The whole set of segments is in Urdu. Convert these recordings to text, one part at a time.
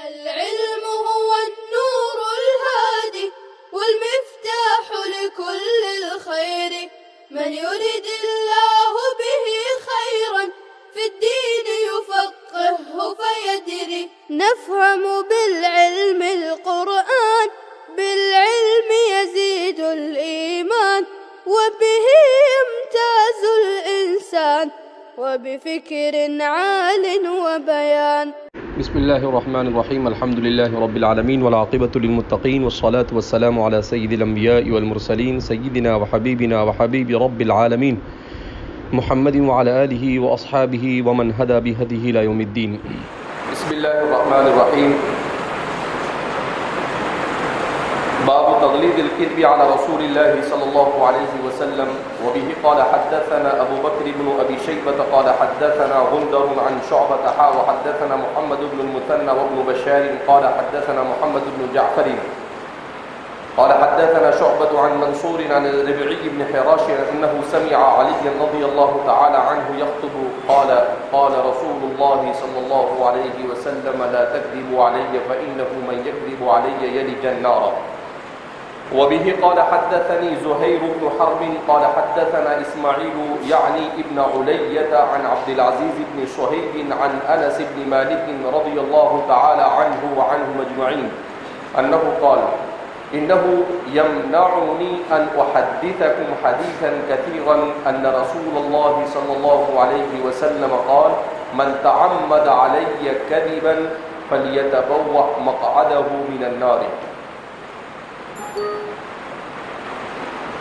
العلم هو النور الهادي والمفتاح لكل الخير، من يرد الله به خيرا في الدين يفقهه فيدري. نفهم بالعلم القرآن، بالعلم يزيد الإيمان، وبه يمتاز الإنسان، وبفكر عال وبيان. بسم الله الرحمن الرحيم. الحمد لله رب العالمين والعاقبة للمتقين والصلاة والسلام على سيد الأنبياء والمرسلين سيدنا وحبيبنا وحبيب رب العالمين محمد وعلى آله وأصحابه ومن هدى بهديه إلى يوم الدين. بسم الله الرحمن الرحيم. باب تغليظ الكذب على رسول الله صلى الله عليه وسلم. وبه قال حدثنا أبو بكر بن أبي شيبة قال حدثنا غندر عن شعبة وحدثنا محمد بن المثنى وابن بشار قال حدثنا محمد بن جعفر قال حدثنا شعبة عن منصور عن الربيعي بن حراش أنه سمع علي رضي الله تعالى عنه يخطب قال رسول الله صلى الله عليه وسلم لا تكذبوا علي فإنه من يكذب علي يلج النار. وبه قال حدثني زهير بن حرب قال حدثنا إسماعيل يعني ابن علية عن عبد العزيز بن صهيب عن أنس بن مالك رضي الله تعالى عنه وعنهم أجمعين أنه قال إنه يمنعني أن أحدثكم حديثا كثيرا أن رسول الله صلى الله عليه وسلم قال من تعمد علي كذبا فليتبوأ مقعده من النار.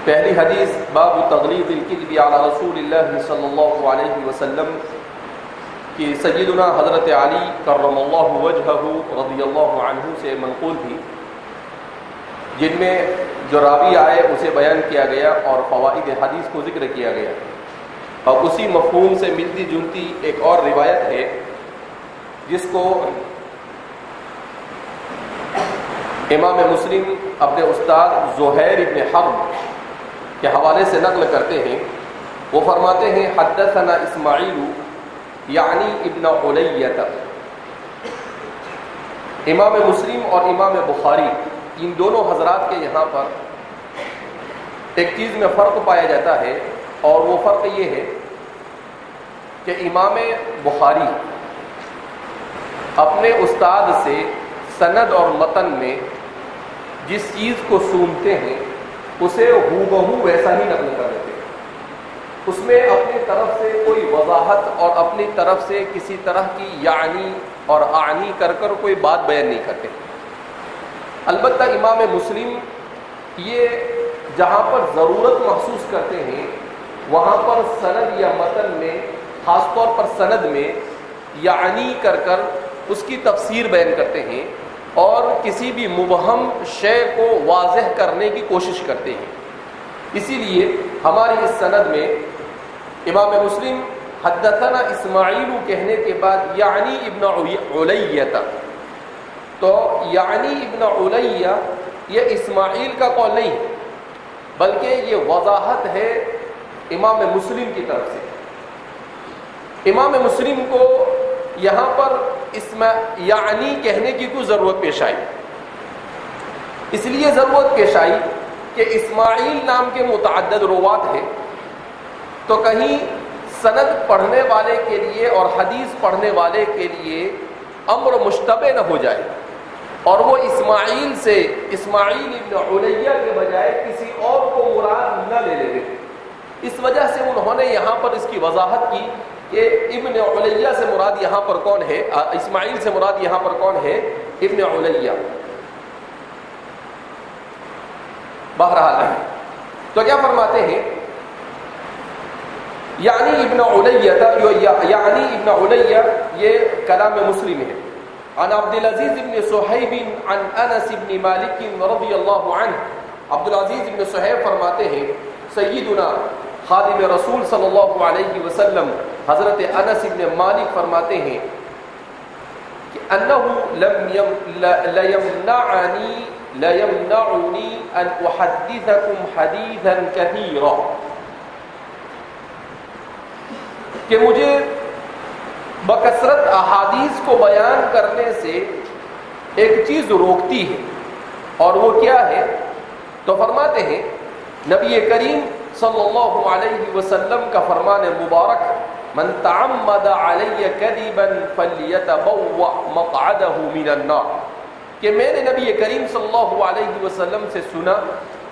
پہلی حدیث باب تغلیظ الکذب علی رسول اللہ صلی اللہ علیہ وسلم کہ سیدنا حضرت علی کرم اللہ وجہہ رضی اللہ عنہ سے منقول تھی، جن میں جو راوی آئے اسے بیان کیا گیا اور فوائد حدیث کو ذکر کیا گیا. اور اسی مفہوم سے ملتی جلتی ایک اور روایت ہے جس کو امام مسلم اپنے استاد زہیر ابن حرب کے حوالے سے نقل کرتے ہیں. وہ فرماتے ہیں حدثنا اسماعیل یعنی ابن علیہ. امام مسلم اور امام بخاری ان دونوں حضرات کے یہاں پر ایک چیز میں فرق پایا جاتا ہے، اور وہ فرق یہ ہے کہ امام بخاری اپنے استاد سے سند اور متن میں جس چیز کو سنتے ہیں اسے ہو بہو ویسا ہی نقل کر دیتے ہیں. اس میں اپنی طرف سے کوئی وضاحت اور اپنی طرف سے کسی طرح کی یعنی اور اعنی کر کوئی بات بیان نہیں کرتے. البتہ امام مسلم یہ جہاں پر ضرورت محسوس کرتے ہیں وہاں پر سند یا متن میں، خاص طور پر سند میں یعنی کر اس کی تفسیر بیان کرتے ہیں اور کسی بھی مبہم شے کو واضح کرنے کی کوشش کرتے ہیں. اسی لیے ہماری اس سند میں امام مسلم حدثنا اسماعیل کہنے کے بعد یعنی ابن علیہ تک، تو یعنی ابن علیہ یہ اسماعیل کا قول نہیں ہے بلکہ یہ وضاحت ہے امام مسلم کی طرف سے. امام مسلم کو یہاں پر یعنی کہنے کی کوئی ضرورت پیش آئی. اس لیے ضرورت پیش آئی کہ اسماعیل نام کے متعدد روات ہیں، تو کہیں سند پڑھنے والے کے لیے اور حدیث پڑھنے والے کے لیے امر مشتبہ نہ ہو جائے اور وہ اسماعیل سے اسماعیل ابن علیہ کے بجائے کسی اور کو مراد نہ لے لے. اس وجہ سے انہوں نے یہاں پر اس کی وضاحت کی کہ ابن علیہ سے مراد یہاں پر کون ہے، اسماعیل سے مراد یہاں پر کون ہے، ابن علیہ. بہرحال تو کیا فرماتے ہیں یعنی ابن علیہ، یعنی ابن علیہ یہ کلام مسلم ہے. عن عبد العزیز بن صہیب عن انس بن مالک رضی اللہ عنہ. عبد العزیز بن صہیب فرماتے ہیں سیدنا خادم رسول صلی اللہ علیہ وسلم حضرت انس بن مالک فرماتے ہیں کہ انہ لیمنعنی ان احدثکم حدیثا کثیرا، کہ مجھے بکثرت احادیث کو بیان کرنے سے ایک چیز روکتی ہے، اور وہ کیا ہے؟ تو فرماتے ہیں نبی کریم صلی اللہ علیہ وسلم کا فرمان مبارک، من تعمد علی کذبا فلیتبوأ مقعدہ من النار، کہ میں نے نبی کریم صلی اللہ علیہ وسلم سے سنا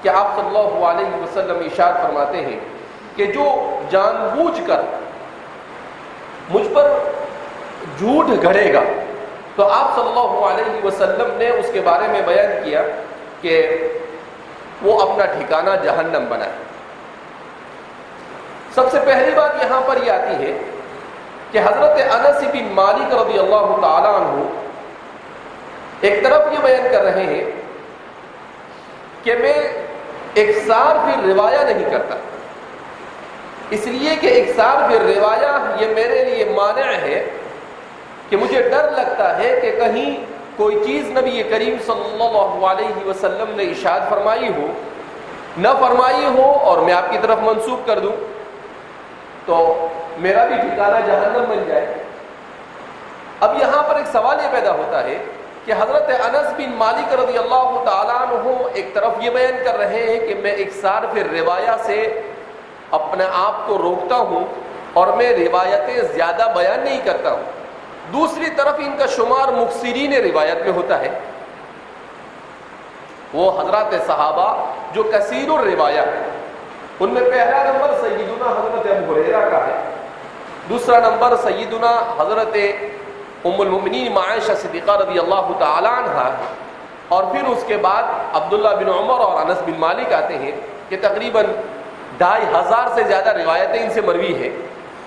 کہ آپ صلی اللہ علیہ وسلم ارشاد فرماتے ہیں کہ جو جان بوجھ کر مجھ پر جھوٹ گھڑے گا، تو آپ صلی اللہ علیہ وسلم نے اس کے بارے میں بیان کیا کہ وہ اپنا ٹھکانہ جہنم بنائے۔ سب سے پہلی بات یہاں پر یہ آتی ہے کہ حضرت انس بن مالک رضی اللہ تعالی عنہ ایک طرف یہ بیان کر رہے ہیں کہ میں اکثار پھر روایہ نہیں کرتا، اس لیے کہ اکثار پھر روایہ یہ میرے لیے مانع ہے کہ مجھے ڈر لگتا ہے کہ کہیں کوئی چیز نبی کریم صلی اللہ علیہ وسلم نے ارشاد فرمائی ہو، نہ فرمائی ہو، اور میں آپ کی طرف منسوب کر دوں تو میرا بھی ٹھکانہ جہنم بن جائے۔ اب یہاں پر ایک سوال یہ پیدا ہوتا ہے کہ حضرت انس بن مالک رضی اللہ تعالیٰ عنہ ایک طرف یہ بیان کر رہے ہیں کہ میں اکثار پھر روایہ سے اپنے آپ کو روکتا ہوں اور میں روایتیں زیادہ بیان نہیں کرتا ہوں، دوسری طرف ان کا شمار مکثرین روایت میں ہوتا ہے، وہ حضرات صحابہ جو کثیر الروایہ ہے، ان میں پہلا نمبر سیدنا حضرت ابو ہریرہ کا ہے، دوسرا نمبر سیدنا حضرت ام المؤمنین عائشہ صدیقہ رضی اللہ تعالی عنہا، اور پھر اس کے بعد عبداللہ بن عمر اور انس بن مالک آتے ہیں کہ تقریباً 2500 سے زیادہ روایتیں ان سے مروی ہیں۔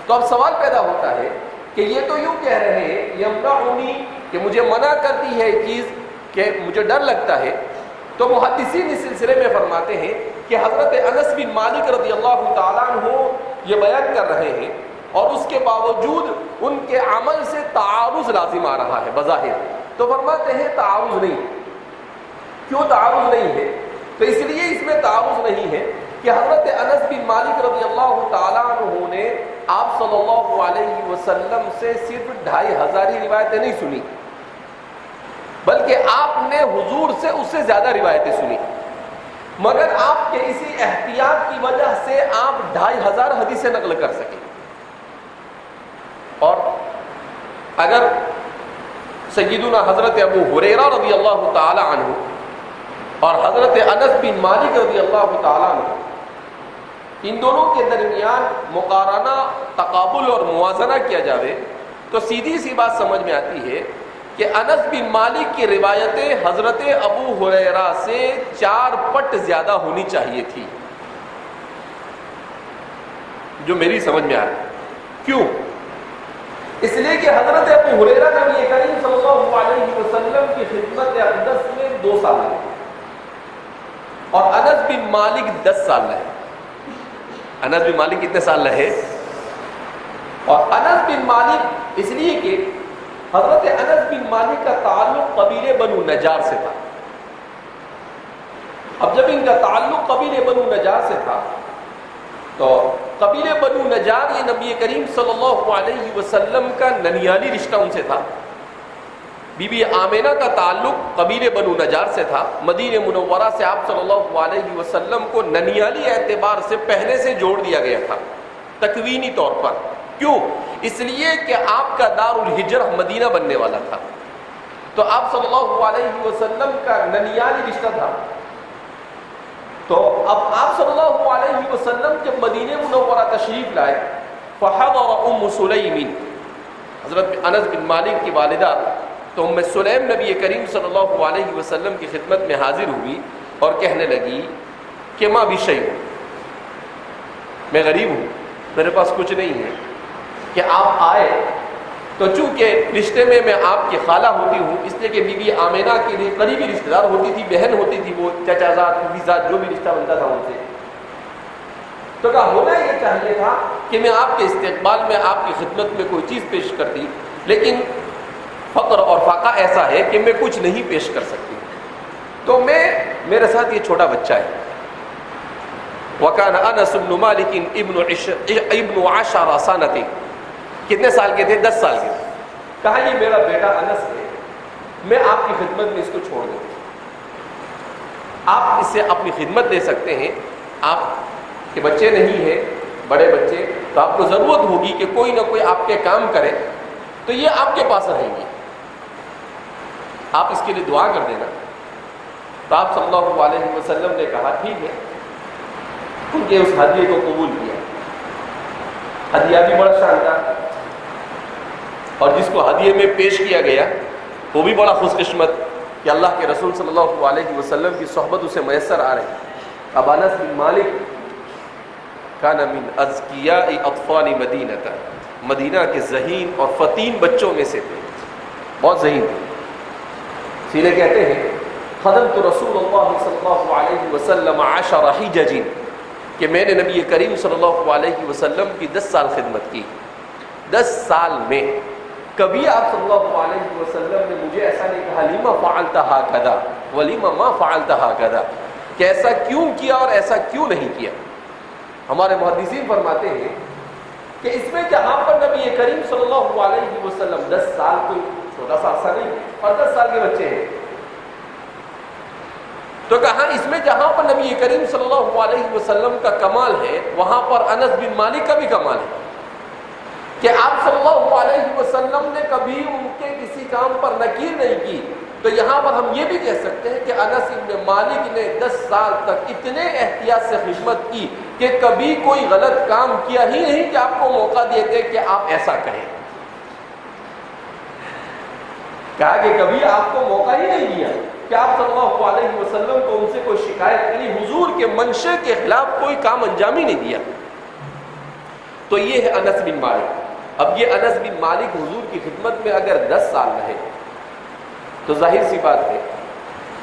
تو اب سوال پیدا ہوتا ہے کہ یہ تو یوں کہہ رہے ہیں یمنعنی، کہ مجھے منع کرتی ہے یہ چیز کہ مجھے ڈر لگتا ہے، تو محدثین اس سلسلے میں فرماتے ہیں کہ حضرت انس بن مالک رضی اللہ تعالیٰ عنہ یہ بیان کر رہے ہیں اور اس کے باوجود ان کے عمل سے تعارض لازم آ رہا ہے بظاہر، تو فرماتے ہیں تعارض نہیں۔ کیوں تعارض نہیں ہے؟ تو اس لیے اس میں تعارض نہیں ہے کہ حضرت انس بن مالک رضی اللہ تعالیٰ عنہ نے آپ صلی اللہ علیہ وسلم سے صرف 2500 روایتیں نہیں سنی، بلکہ آپ نے حضور سے اس سے زیادہ روایتیں سنی، مگر آپ کے اسی احتیاط کی وجہ سے آپ 2500 حدیثیں نقل کر سکے۔ اور اگر سیدنا حضرت ابو ہریرہ رضی اللہ تعالی عنہ اور حضرت انس بن مالک رضی اللہ تعالی عنہ، ان دونوں کے درمیان مقارنہ، تقابل اور موازنہ کیا جاوے تو سیدھی سی بات سمجھ میں آتی ہے کہ انس بن مالک کی روایتیں حضرت ابو ہریرہ سے 4 پٹ زیادہ ہونی چاہیے تھی، جو میری سمجھ میں آ رہا ہے۔ کیوں؟ اس لیے کہ حضرت ابو ہریرہ نبی کریم صلی اللہ علیہ وسلم کی خدمت اقدس میں 2 سال رہے اور انس بن مالک 10 سال رہے۔ انس بن مالک کتنے سال رہے؟ اور انس بن مالک اس لیے کہ حضرت انس بن مالک کا تعلق قبیلے بنو نجار سے تھا۔ اب جب ان کا تعلق قبیلے بنو نجار سے تھا تو قبیلے بنو نجار یہ نبی کریم صلی اللہ علیہ وسلم کا ننیالی رشتہ ان سے تھا۔ بی بی آمینہ کا تعلق قبیلے بنو نجار سے تھا۔ مدینہ منورہ سے آپ صلی اللہ علیہ وسلم کو ننیالی اعتبار سے پہلے سے جوڑ دیا گیا تھا تکوینی طور پر۔ کیوں؟ اس لیے کہ آپ کا دار الہجرہ مدینہ بننے والا تھا، تو آپ صلی اللہ علیہ وسلم کا ننیالی رشتہ تھا۔ تو اب آپ صلی اللہ علیہ وسلم جب مدینہ منورہ تشریف لائے، فحضر ام سلیم، حضرت انس بن مالک کی والدہ تو ام سلیم نبی کریم صلی اللہ علیہ وسلم کی خدمت میں حاضر ہوئی اور کہنے لگی کہ ماں بھی شیء، میں غریب ہوں، میرے پاس کچھ نہیں ہے، کہ آپ آئے تو چونکہ رشتے میں آپ کی خالہ ہوتی ہوں، اس لیے کہ بی بی آمینہ کے لیے قریبی رشتہ دار ہوتی تھی، بہن ہوتی تھی، وہ چچا زاد، پھوپھی زاد، جو بھی رشتہ بنتا تھا ان سے، تو کہا ہونا یہ چاہیے تھا کہ میں آپ کے استقبال میں آپ کی خدمت میں کوئی چیز پیش کرتی، لیکن فقر اور فاقہ ایسا ہے کہ میں کچھ نہیں پیش کر سکتی، تو میرے ساتھ یہ چھوٹا بچہ ہے۔ وَكَانَ أَنَسُ بْنُ مَالِكٍ ابن 10 سنة، کتنے سال کے تھے؟ 10 سال کے تھے۔ کہا یہ میرا بیٹا انس ہے، میں آپ کی خدمت میں اس کو چھوڑ دوں. آپ اس سے اپنی خدمت دے سکتے ہیں. آپ کے بچے نہیں ہیں, بڑے بچے, تو آپ کو ضرورت ہوگی کہ کوئی نہ کوئی آپ کے کام کرے, تو یہ آپ کے پاس رہیں گے. آپ اس کے لیے دعا کر دینا. تو آپ صلی اللہ علیہ وسلم نے کہا ٹھیک ہے, ان کے اس ہدیے کو قبول کیا. ہدیہ بھی بڑا شاندار, اور جس کو ہدیے میں پیش کیا گیا وہ بھی بڑا خوش قسمت کہ اللہ کے رسول صلی اللہ علیہ وسلم کی صحبت اسے میسر آ رہی. اب انس بن مالک کان من اذکیاء اطفال مدینہ, مدینہ کے ذہین اور فتین بچوں میں سے تھے, بہت ذہین تھے. سیرے کہتے ہیں خدمت رسول اللہ صلی اللہ علیہ وسلم 10 حجج, کہ میں نے نبی کریم صلی اللہ علیہ وسلم کی 10 سال خدمت کی. 10 سال میں کبھی آپ صلی اللہ علیہ وسلم نے مجھے ایسا نہیں کہا لما فعلت ہکذا ولما ما فعلت ہکذا, کہ ایسا کیوں کیا اور ایسا کیوں نہیں کیا. ہمارے محدثین فرماتے ہیں کہ اس میں جہاں پر نبی کریم صلی اللہ علیہ وسلم 10 سال کوئی چھوٹا سا عرصہ نہیں, اور 10 سال کے بچے ہیں, تو کہا اس میں جہاں پر نبی کریم صلی اللہ علیہ وسلم کا کمال ہے وہاں پر انس بن مالک کا بھی کمال ہے, کہ آپ صلی اللہ علیہ وسلم نے کبھی ان کے کسی کام پر نکیر نہیں کی. تو یہاں پر ہم یہ بھی کہہ سکتے ہیں کہ انس بن مالک نے 10 سال تک اتنے احتیاط سے خدمت کی کہ کبھی کوئی غلط کام کیا ہی نہیں کہ آپ کو موقع دیتے کہ آپ ایسا کہیں. کہا کہ کبھی آپ کو موقع ہی نہیں دیا کہ آپ صلی اللہ علیہ وسلم کو ان سے کوئی شکایت کری, حضور کے منشے کے خلاف کوئی کام انجام ہی نہیں دیا. تو یہ ہے انس بن مالک. اب یہ انس بن مالک حضور کی خدمت میں اگر 10 سال رہے تو ظاہر سی بات ہے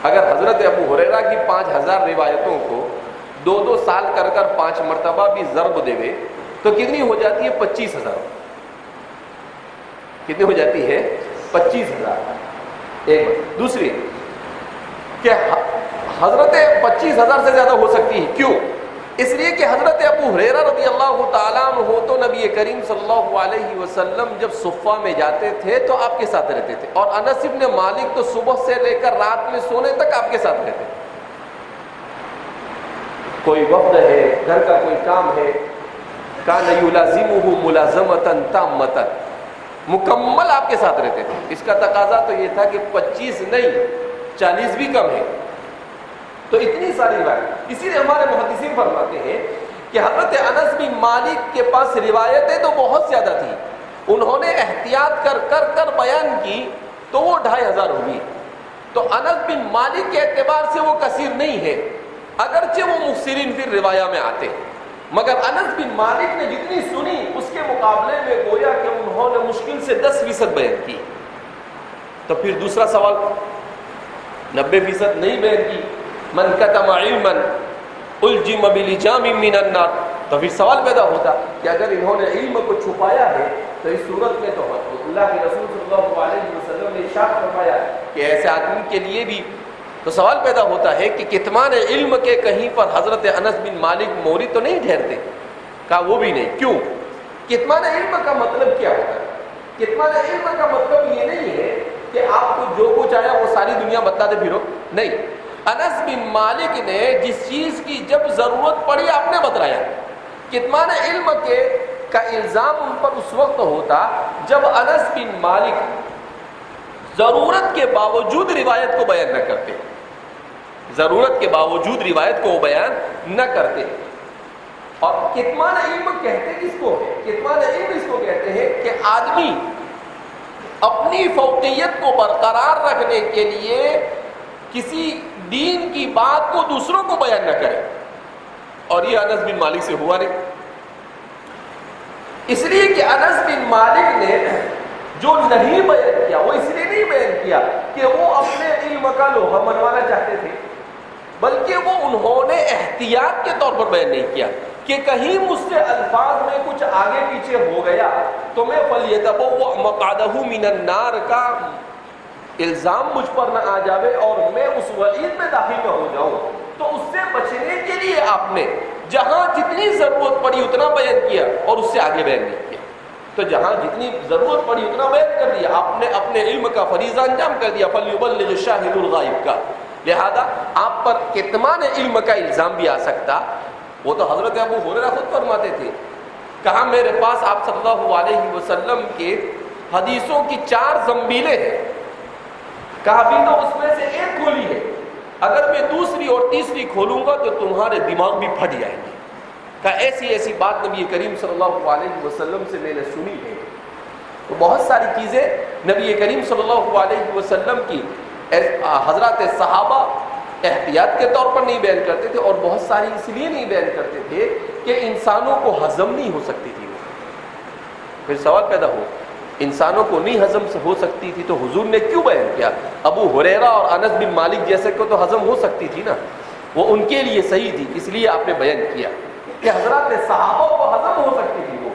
اگر حضرت ابو ہریرہ کی 5000 روایتوں کو 2 سال کر 5 مرتبہ بھی ضرب دے تو کتنی ہو جاتی ہے؟ 25,000. کتنی ہو جاتی ہے؟ 25,000. ایک بات. دوسری کہ حضرت 25,000 سے زیادہ ہو سکتی ہے. کیوں؟ اس لیے کہ حضرت ابو ہریرہ رضی اللہ تعالیٰ عنہ تو نبی کریم صلی اللہ علیہ وسلم جب صفہ میں جاتے تھے تو آپ کے ساتھ رہتے تھے, اور انس بن مالک تو صبح سے لے کر رات میں سونے تک آپ کے ساتھ رہتے تھے. کوئی وفد ہے, گھر کا کوئی کام ہے, کان یلازمہ ملازمۃ تامۃ, مکمل آپ کے ساتھ رہتے تھے. اس کا تقاضا تو یہ تھا کہ 25 نہیں 40 بھی کم ہے. تو اتنی ساری بات, اسی لیے ہمارے محدثین فرماتے ہیں کہ حضرت انس بن مالک کے پاس روایتیں تو بہت زیادہ تھیں, انہوں نے احتیاط کر بیان کی تو وہ 2500 ہوگی. تو انس بن مالک کے اعتبار سے وہ کثیر نہیں ہے, اگرچہ وہ مفسرین پھر روایہ میں آتے ہیں, مگر انس بن مالک نے جتنی سنی اس کے مقابلے میں گویا کہ انہوں نے مشکل سے 10% بیان کی. تو پھر دوسرا سوال 90% نہیں بیان کی. من کتم علما الجم بلجام من النار, تو پھر سوال پیدا ہوتا کہ اگر انہوں نے علم کو چھپایا ہے تو اس صورت میں تو اللہ کے رسول صلی اللہ علیہ وسلم نے ارشاد فرمایا کہ ایسے آدمی کے لیے بھی. تو سوال پیدا ہوتا ہے کہ کتمان علم کے کہیں پر حضرت انس بن مالک مورد تو نہیں ٹھہرتے؟ کہا وہ بھی نہیں. کیوں؟ کتمان علم کا مطلب کیا ہوتا ہے؟ کتمان علم کا مطلب یہ نہیں ہے کہ آپ کو جو کچھ آیا وہ ساری دنیا بتاتے پھرو, نہیں. انس بن مالک نے جس چیز کی جب ضرورت پڑی آپ نے بتلایا. کتمان علم کے کا الزام ان پر اس وقت ہوتا جب انس بن مالک ضرورت کے باوجود روایت کو بیان نہ کرتے, ضرورت کے باوجود روایت کو بیان نہ کرتے. اور کتمان علم کہتے کس کو ہے؟ کتمان علم اس کو کہتے ہیں کہ آدمی اپنی فوقیت کو برقرار رکھنے کے لیے کسی دین کی بات کو دوسروں کو بیان نہ کرے, اور یہ انس بن مالک سے ہوا نہیں. اس لیے کہ انس بن مالک نے جو نہیں بیان کیا وہ اس لیے نہیں بیان کیا کہ وہ اپنے علم کا لوہا منوانا چاہتے تھے, بلکہ وہ انہوں نے احتیاط کے طور پر بیان نہیں کیا کہ کہیں مجھ سے الفاظ میں کچھ آگے پیچھے ہو گیا تو میں فَلْيَتَبَوَّأْ مَقْعَدَهُ مِنَ النَّارِ کا الزام مجھ پر نہ آ جاوے اور میں اس وعید میں داخل نہ ہو جاؤں. تو اس سے بچنے کے لیے آپ نے جہاں جتنی ضرورت پڑی اتنا بیان کیا اور اس سے آگے بیان نہیں کیا. تو جہاں جتنی ضرورت پڑی اتنا بیان کر دیا، آپ نے اپنے علم کا فریضہ انجام کر دیا، فَلْيُبَلِّغِ الشَّاهِدُ الْغَائِبَ کا، لہذا آپ پر کتمان علم کا الزام بھی آ سکتا۔ وہ تو حضرت ابو ہریرہ خود فرماتے تھے، کہا میرے پاس آپ صلی اللہ علیہ وسلم کے حدیثوں کی 4 زنبیلیں ہیں، کہا بھی تو اس میں سے ایک کھولی ہے، اگر میں دوسری اور تیسری کھولوں گا تو تمہارے دماغ بھی پھٹ جائیں گے۔ کہ ایسی ایسی بات نبی کریم صلی اللہ علیہ وسلم سے میں نے سنی ہے۔ تو بہت ساری چیزیں نبی کریم صلی اللہ علیہ وسلم کی حضرات صحابہ احتیاط کے طور پر نہیں بیان کرتے تھے، اور بہت ساری اس لیے نہیں بیان کرتے تھے کہ انسانوں کو ہضم نہیں ہو سکتی تھی۔ پھر سوال پیدا ہو، انسانوں کو نہیں ہضم ہو سکتی تھی تو حضور نے کیوں بیان کیا؟ ابو ہریرہ اور انس بن مالک جیسے کو تو ہضم ہو سکتی تھی نا، وہ ان کے لیے صحیح تھی، اس لیے آپ نے بیان کیا کہ حضرات صحابہ کو ہضم ہو سکتی تھی وہ،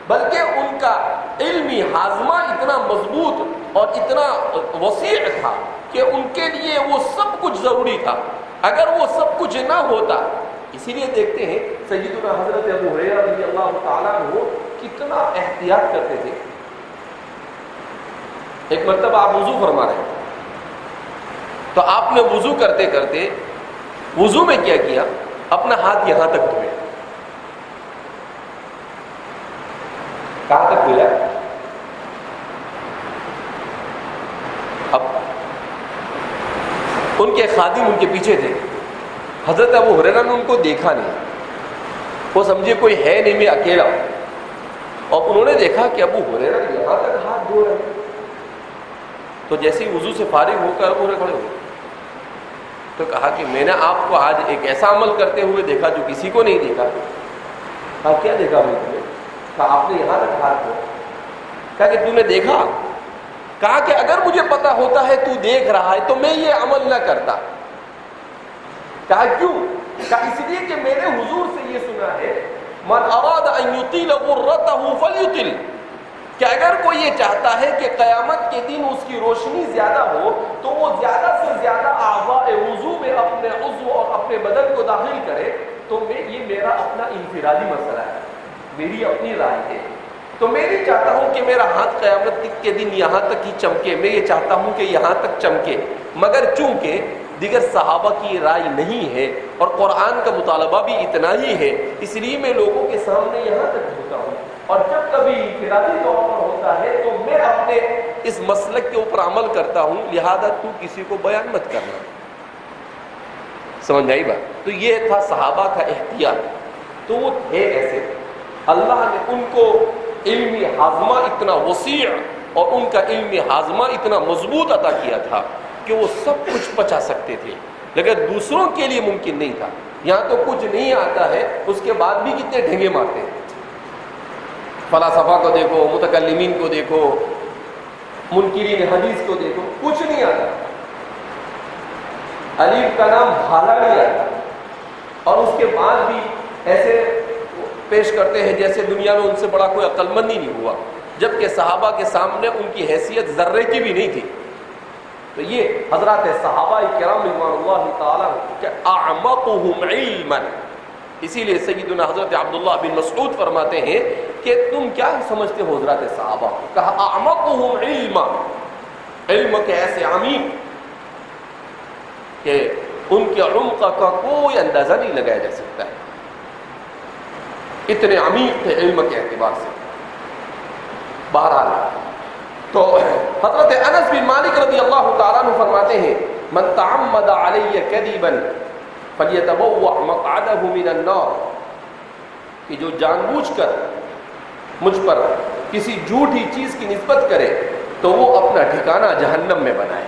بلکہ ان کا علمی ہاضمہ اتنا مضبوط اور اتنا وسیع تھا کہ ان کے لیے وہ سب کچھ ضروری تھا۔ اگر وہ سب کچھ نہ ہوتا، اسی لیے دیکھتے ہیں سیدنا حضرت ابو ہریرہ رضی اللہ تعالیٰ عنہ کتنا احتیاط کرتے تھے۔ ایک مرتبہ آپ وضو فرما رہے ہیں تو آپ نے وضو کرتے کرتے وضو میں کیا کیا، اپنا ہاتھ یہاں تک دھویا۔ کہاں تک دھویا؟ اب ان کے خادم ان کے پیچھے تھے، حضرت ابو ہریرہ نے ان کو دیکھا نہیں، وہ سمجھے کوئی ہے نہیں، میں اکیلا ہوں، اور انہوں نے دیکھا کہ ابو ہریرہ یہاں تک ہاتھ دھو رہے ہیں۔ تو جیسے ہی وضو سے فارغ ہو کر ابو ہریرہ کھڑے ہوئے تو کہا کہ میں نے آپ کو آج ایک ایسا عمل کرتے ہوئے دیکھا جو کسی کو نہیں دیکھا۔ کہا کیا دیکھا میں تمہیں؟ کہا آپ نے یہاں تک ہاتھ دھویا۔ کہا کہ تو نے دیکھا؟ کہا کہ اگر مجھے پتا ہوتا ہے تو دیکھ رہا ہے تو میں یہ عمل نہ کرتا۔ کہا کیوں؟ کہا اس لیے کہ میں نے حضور سے یہ سنا ہے، من اراد ان یطیل غرته فلیطل، کہ اگر کوئی یہ چاہتا ہے کہ قیامت کے دن اس کی روشنی زیادہ ہو تو وہ زیادہ سے زیادہ اعضاء وضو میں اپنے عضو اور اپنے بدن کو داخل کرے، تو یہ میرا اپنا انفرادی مسئلہ ہے، میری اپنی رائے ہے۔ تو میں نہیں چاہتا ہوں کہ میرا ہاتھ قیامت کے دن یہاں تک ہی چمکے، میں یہ چاہتا ہوں کہ یہاں تک چمکے، مگر چونکہ دیگر صحابہ کی رائے نہیں ہے اور قرآن کا مطالبہ بھی اتنا ہی ہے، اس لیے میں لوگوں کے سامنے یہاں تک دھوتا ہوں، اور جب کبھی انفرادی طور پر ہوتا ہے تو میں اپنے اس مسلک کے اوپر عمل کرتا ہوں، لہذا تو کسی کو بیان مت کرنا۔ سمجھ آئی بات؟ تو یہ تھا صحابہ کا احتیاط۔ تو وہ تھے ایسے، اللہ نے ان کو علمی ہاضمہ اتنا وسیع اور ان کا علمی ہاضمہ اتنا مضبوط عطا کیا تھا کہ وہ سب کچھ پچا سکتے تھے، لیکن دوسروں کے لیے ممکن نہیں تھا۔ یہاں تو کچھ نہیں آتا ہے، اس کے بعد بھی کتنے ڈھنگے مارتے ہیں۔ فلاسفہ کو دیکھو، متکلمین کو دیکھو، منکرین حدیث کو دیکھو، کچھ نہیں آتا، الف کا نام بھالا نہیں آتا، اور اس کے بعد بھی ایسے پیش کرتے ہیں جیسے دنیا میں ان سے بڑا کوئی عقل مند ہی نہیں ہوا، جبکہ صحابہ کے سامنے ان کی حیثیت ذرے کی بھی نہیں تھی۔ تو یہ حضرات صحابہ کرام رضوان اللہ تعالیٰ کہ اعمقهم علما، اسی لیے سیدنا حضرت عبداللہ بن مسعود فرماتے ہیں کہ تم کیا سمجھتے ہو حضرات صحابہ کو؟ کہا اعمقهم علما، علم کے ایسے عمیق کہ ان کے عمق کا کوئی اندازہ نہیں لگایا جا سکتا ہے، اتنے عمیق تھے علم کے اعتبار سے۔ بہرحال تو حضرت انس بن مالک رضی اللہ تعالیٰ عنہ فرماتے ہیں من تعمد علی کذبا فلیتبوأ مقعدہ من النار، کہ جو جان بوجھ کر مجھ پر کسی جھوٹی چیز کی نسبت کرے تو وہ اپنا ٹھکانہ جہنم میں بنائے۔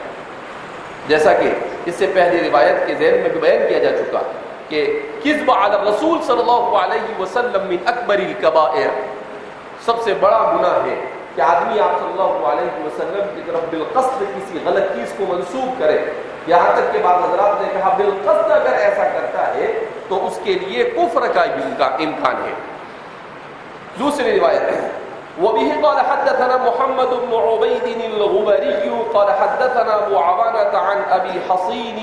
جیسا کہ اس سے پہلی روایت کے ذہن میں بھی بیان کیا جا چکا کہ کذب علی الرسول صلی اللہ علیہ وسلم من اکبر الکبائر، سب سے بڑا گناہ ہے کہ آدمی آپ صلی اللہ علیہ وسلم کی طرف بالقصد کسی غلط چیز کو منسوب کرے، یہاں تک کہ بعض حضرات نے کہا بالقصد اگر ایسا کرتا ہے تو اس کے لیے کفر کا امکان ہے۔ دوسری روایت ہے وبه قال حدثنا محمد بن عبيد الغبري قال حدثنا ابو عوانة عن ابي حصين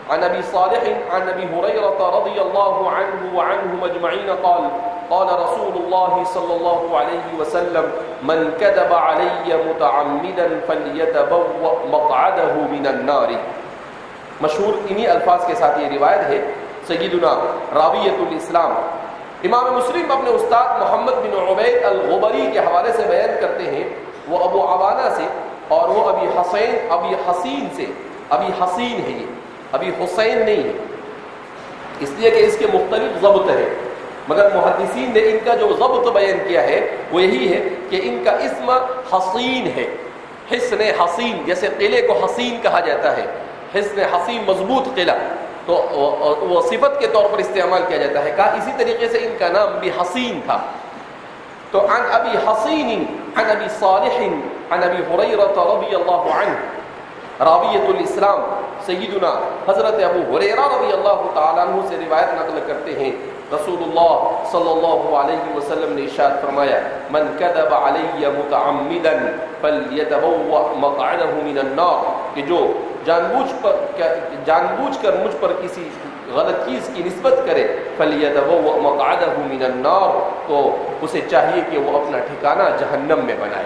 عن ابي صالح عن ابي هريرة رضي الله عنه وعنهم اجمعين قال قال رسول الله صلى الله عليه وسلم من كذب علي متعمدا فليتبوأ مقعده من النار. مشہور انہی الفاظ کے ساتھ یہ روایت ہے سیدنا راویۃ الاسلام امام مسلم اپنے استاد محمد بن عبید الغبری کے حوالے سے بیان کرتے ہیں، وہ ابو عوانہ سے اور وہ ابی حسین سے، ابی حسین ہے یہ، ابی حسین نہیں ہے، اس لیے کہ اس کے مختلف ضبط ہے، مگر محدثین نے ان کا جو ضبط بیان کیا ہے وہ یہی ہے کہ ان کا اسم حسین ہے، حصن حسین، جیسے قلعے کو حسین کہا جاتا ہے، حصن حسین مضبوط قلعہ، تو وہ صفت کے طور پر استعمال کیا جاتا ہے، کہا اسی طریقے سے ان کا نام بھی حسین تھا. تو عن ابی حسین عن ابی صالح عن ابی ہریرہ رضی اللہ عنہ، راویۃ الاسلام سیدنا حضرت ابو ہریرہ رضی اللہ تعالیٰ عنہ سے روایت نقل کرتے ہیں، رسول اللہ صلی اللہ علیہ وسلم نے ارشاد فرمایا من کذب علی متعمدا فلیتبوأ مقعدہ من النار، کہ جو جان بوجھ کر مجھ پر کسی غلط چیز کی نسبت کرے فلیتبوأ مقعدہ من النار، تو اسے چاہیے کہ وہ اپنا ٹھکانہ جہنم میں بنائے.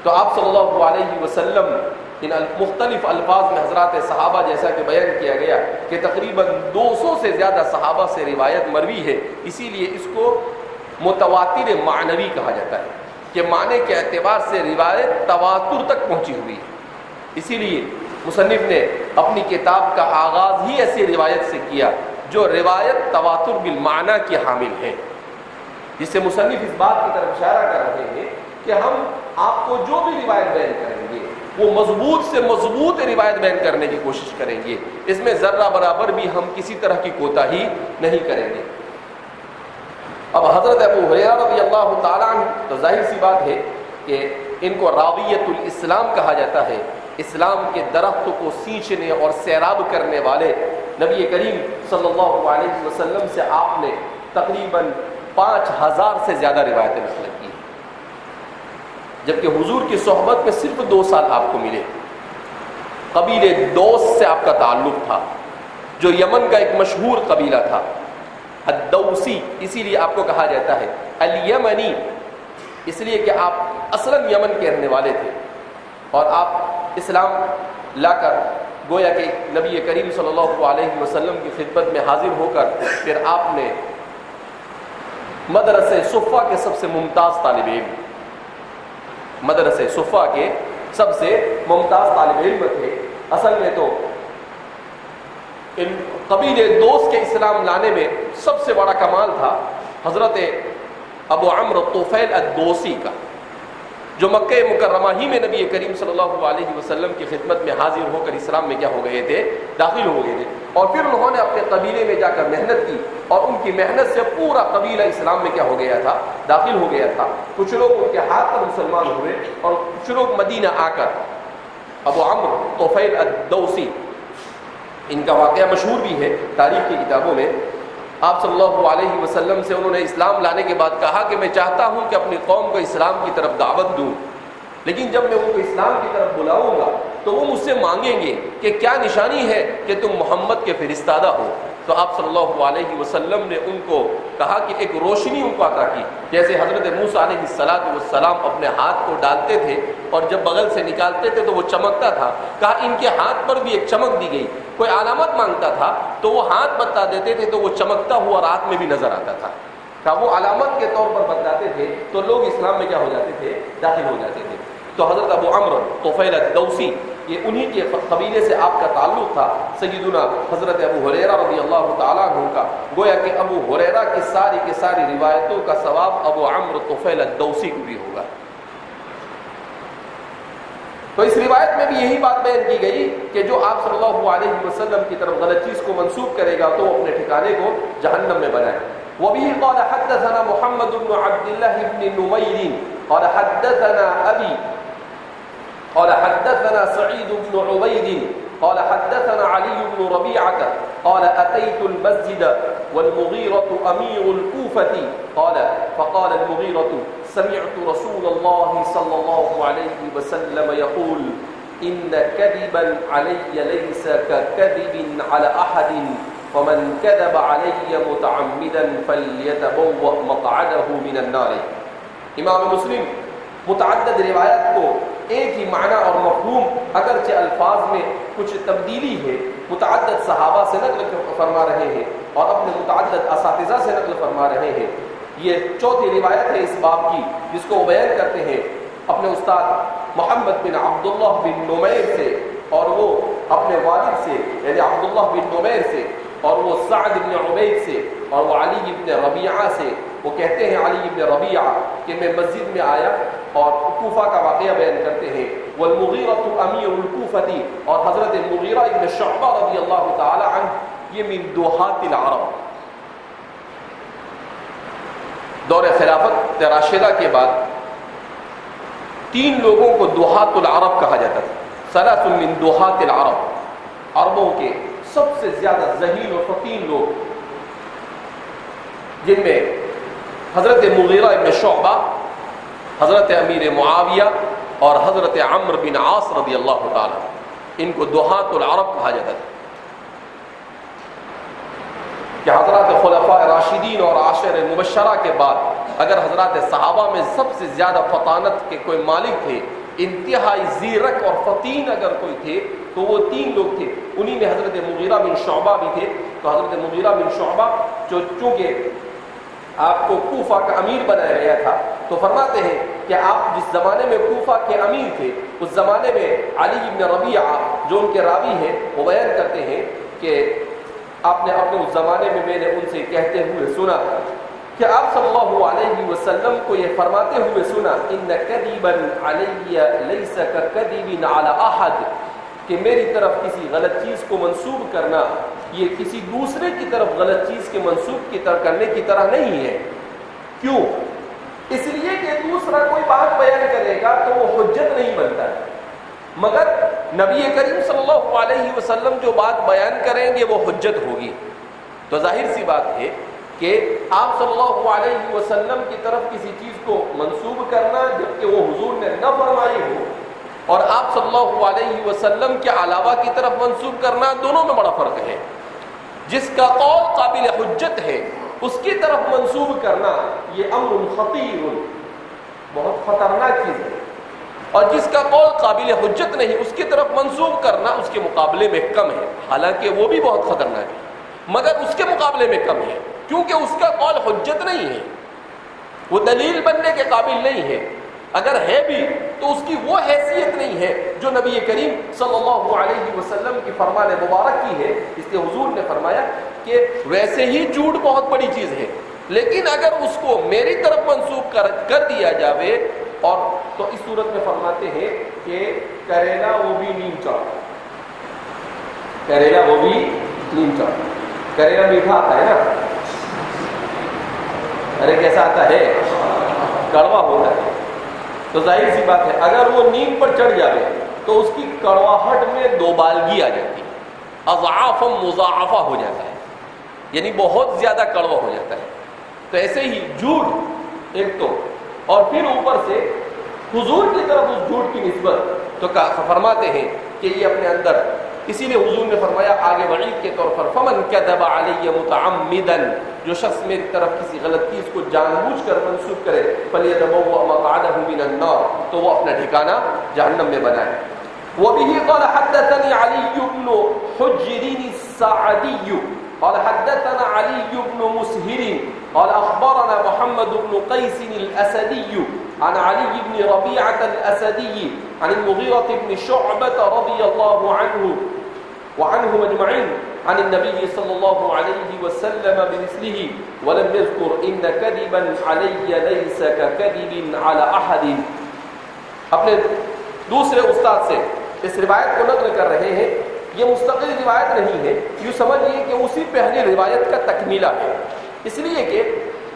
تو آپ صلی اللہ علیہ وسلم ان مختلف الفاظ میں حضرات صحابہ، جیسا کہ بیان کیا گیا کہ تقریباً 200 سے زیادہ صحابہ سے روایت مروی ہے، اسی لیے اس کو متواتر معنوی کہا جاتا ہے کہ معنی کے اعتبار سے روایت تواتر تک پہنچی ہوئی ہے. اسی لیے مصنف نے اپنی کتاب کا آغاز ہی ایسی روایت سے کیا جو روایت تواتر بالمعنی کی حامل ہے، جس سے مصنف اس بات کی طرف اشارہ کر رہے ہیں کہ ہم آپ کو جو بھی روایت بیان کریں گے وہ مضبوط سے مضبوط روایت بیان کرنے کی کوشش کریں گے، اس میں ذرہ برابر بھی ہم کسی طرح کی کوتاہی نہیں کریں گے. اب حضرت ابو ہریرہ رضی اللہ تعالیٰ عنہ، تو ظاہر سی بات ہے کہ ان کو راویۃ الاسلام کہا جاتا ہے، اسلام کے درخت کو سینچنے اور سیراب کرنے والے. نبی کریم صلی اللہ علیہ وسلم سے آپ نے تقریباً 5000 سے زیادہ روایتیں نقل کی، جبکہ حضور کی صحبت میں صرف 2 سال آپ کو ملے. قبیلے دوس سے آپ کا تعلق تھا، جو یمن کا ایک مشہور قبیلہ تھا، الدوسی، اسی لیے آپ کو کہا جاتا ہے الیمنی، اس لیے کہ آپ اصلاً یمن کے رہنے والے تھے، اور آپ اسلام لا کر گویا کہ نبی کریم صلی اللہ علیہ وسلم کی خدمت میں حاضر ہو کر پھر آپ نے مدرسہ صفہ کے سب سے ممتاز طالب علم، مدرسہ صفہ کے سب سے ممتاز طالب علم تھے. اصل میں تو ان قبیلے دوست کے اسلام لانے میں سب سے بڑا کمال تھا حضرت ابو عمرو طفیل الدوسی کا، جو مکہ مکرمہ ہی میں نبی کریم صلی اللہ علیہ وسلم کی خدمت میں حاضر ہو کر اسلام میں کیا ہو گئے تھے، داخل ہو گئے تھے، اور پھر انہوں نے اپنے قبیلے میں جا کر محنت کی، اور ان کی محنت سے پورا قبیلہ اسلام میں کیا ہو گیا تھا، داخل ہو گیا تھا. کچھ لوگ ان کے ہاتھ پر مسلمان ہوئے، اور کچھ لوگ مدینہ آ کر. ابو عمرو طفیل الدوسی، ان کا واقعہ مشہور بھی ہے تاریخ کی کتابوں میں. آپ صلی اللہ علیہ وسلم سے انہوں نے اسلام لانے کے بعد کہا کہ میں چاہتا ہوں کہ اپنی قوم کو اسلام کی طرف دعوت دوں، لیکن جب میں ان کو اسلام کی طرف بلاؤں گا تو وہ مجھ سے مانگیں گے کہ کیا نشانی ہے کہ تم محمد کے فرستادہ ہو. تو آپ صلی اللہ علیہ وسلم نے ان کو کہا کہ ایک روشنی ان کو عطا کی، جیسے حضرت موسیٰ علیہ السلام اپنے ہاتھ کو ڈالتے تھے اور جب بغل سے نکالتے تھے تو وہ چمکتا تھا. کہا ان کے ہاتھ پر بھی ایک چمک دی گئی، کوئی علامت مانگتا تھا تو وہ ہاتھ بتا دیتے تھے تو وہ چمکتا ہوا رات میں بھی نظر آتا تھا. کہا وہ علامت کے طور پر بتلاتے تھے تو لوگ اسلام میں کیا ہو جاتے تھے، داخل ہو جاتے تھے. تو حضرت ابو عمرو طفیل الدوسی، یہ انہی کے قبیلے سے آپ کا تعلق تھا. سیدنا حضرت ابو ہریرہ رضی اللہ تعالیٰ عنہ کا، گویا کہ ابو ہریرہ کی ساری روایتوں کا ثواب ابو عمرو طفیل الدوسی کو بھی ہوگا. تو اس روایت میں بھی یہی بات بیان کی گئی کہ جو آپ صلی اللہ علیہ وسلم کی طرف غلط چیز کو منسوب کرے گا تو وہ اپنے ٹھکانے کو جہنم میں بنائے. وبه قال حدثنا محمد بن عبد الله بن نمير قال حدثنا أبي قال حدثنا سعيد بن عبيد قال حدثنا علي بن ربيعة قال أتيت المسجد والمغيرة أمير الكوفة قال فقال المغيرة سمعت رسول الله صلى الله عليه وسلم يقول إن كذبا علي ليس ككذب على أحد فمن كذب علي متعمدا فليتبوأ مقعده من النار. امام مسلم متعدد روایت کو ایک ہی معنی اور مفہوم اگرچہ الفاظ میں کچھ تبدیلی ہے متعدد صحابہ سے نقل فرما رہے ہیں اور اپنے متعدد اساتذہ سے نقل فرما رہے ہیں. یہ چوتھی روایت ہے اس باب کی جس کو وہ بیان کرتے ہیں اپنے استاد محمد بن عبداللہ بن نمیر سے اور وہ اپنے والد سے یعنی عبداللہ بن نمیر سے اور وہ سعد بن عبید سے اور وہ علی بن ربیعہ سے. وہ کہتے ہیں علی بن ربیعہ کہ میں مسجد میں آیا اور کوفہ کا واقعہ بیان کرتے ہیں. والمغیرۃ امیر الکوفۃ اور حضرت مغیرہ ابن شعبہ رضی اللہ تعالی عنہ یہ من دہات العرب. دور خلافت راشدہ کے بعد 3 لوگوں کو دہات العرب کہا جاتا تھا. ثلاث من دہات العرب, عربوں کے سب سے زیادہ ذہین اور فطین لوگ, جن میں حضرت مغیرہ ابن شعبہ, حضرت امیر معاویہ اور حضرت عمرو بن عاص رضی اللہ تعالی. ان کو دہات العرب کہا جاتا تھا کہ حضرات خلفاء راشدین اور عاشر مبشرہ کے بعد اگر حضرات صحابہ میں سب سے زیادہ فطانت کے کوئی مالک تھے, انتہائی زیرک اور فطین اگر کوئی تھے تو وہ 3 لوگ تھے. انہی میں حضرت مغیرہ بن شعبہ بھی تھے. تو حضرت مغیرہ بن شعبہ چونکہ آپ کو کوفہ کا امیر بنایا گیا تھا تو فرماتے ہیں کہ آپ جس زمانے میں کوفہ کے امیر تھے اس زمانے میں علی بن ربیعہ جو ان کے راوی ہیں وہ بیان کرتے ہیں کہ آپ نے اپنے اس زمانے میں نے ان سے کہتے ہوئے سنا کہ آپ صلی اللہ علیہ وسلم کو یہ فرماتے ہوئے سنا ان کذبا علی لیس ککذب علی احد, کہ میری طرف کسی غلط چیز کو منسوب کرنا یہ کسی دوسرے کی طرف غلط چیز کے منسوب کی طرح کرنے کی طرح نہیں ہے. کیوں؟ اس لیے کہ دوسرا کوئی بات بیان کرے گا تو وہ حجت نہیں بنتا ہے, مگر نبی کریم صلی اللہ علیہ وسلم جو بات بیان کریں گے وہ حجت ہوگی. تو ظاہر سی بات ہے کہ آپ صلی اللہ علیہ وسلم کی طرف کسی چیز کو منسوب کرنا جبکہ وہ حضور نے نہ فرمائی ہو اور آپ صلی اللہ علیہ وسلم کے علاوہ کی طرف منسوب کرنا, دونوں میں بڑا فرق ہے. جس کا قول قابل حجت ہے اس کی طرف منسوب کرنا یہ امر خطیر, بہت خطرناک چیز ہے, اور جس کا قول قابل حجت نہیں اس کی طرف منسوب کرنا اس کے مقابلے میں کم ہے. حالانکہ وہ بھی بہت خطرناک ہے مگر اس کے مقابلے میں کم ہے, کیونکہ اس کا قول حجت نہیں ہے, وہ دلیل بننے کے قابل نہیں ہے. اگر ہے بھی تو اس کی وہ حیثیت نہیں ہے جو نبی کریم صلی اللہ علیہ وسلم کی فرمان مبارک کی ہے. اس لیے حضور نے فرمایا کہ ویسے ہی جھوٹ بہت بڑی چیز ہے, لیکن اگر اس کو میری طرف منسوب کر دیا جاوے اور تو اس صورت میں فرماتے ہیں کہ کریلا وہ بھی نیم چاٹ, کریلا وہ بھی نیم چاٹ. کریلا میٹھا آتا ہے نا, ارے کیسا آتا ہے, کڑوا ہوتا ہے. تو ظاہر سی بات ہے اگر وہ نیم پر چڑھ جائے تو اس کی کڑواہٹ میں 2 بالگی آ جاتی ہے, اضعاف مضاعفہ ہو جاتا ہے, یعنی بہت زیادہ کڑوا ہو جاتا ہے. تو ایسے ہی جھوٹ ایک تو, اور پھر اوپر سے حضور کی طرف اس جھوٹ کی نسبت, تو فرماتے ہیں کہ یہ اپنے اندر, اسی لیے حضور نے فرمایا آگے وعید کے طور پر فمن کذب علی متعمدا, جو شخص میری طرف کسی غلط چیز کو جان بوجھ کر منسوب کرے فلیتبوأ مقعدہ من النار, تو وہ اپنا ٹھکانہ جہنم میں بنائے. وبه قال حدثني علي بن حجر الساعدي قال حدثنا علي بن مسهر قال أخبرنا محمد بن قيس الأسدي عن علي بن ربيعة الأسدي عن المغيرة بن شعبة رضي الله عنه وعنهم أجمعين عن النبي صلى الله عليه وسلم بمثله ولم يذكر إن كذبا علي ليس ككذب على أحد. اپنے دوسرے استاد سے اس روایت کو نقل کر رہے ہیں. یہ مستقل روایت نہیں ہے, یوں سمجھیے کہ اسی پہلی روایت کا تکمیلہ ہے, اس لیے کہ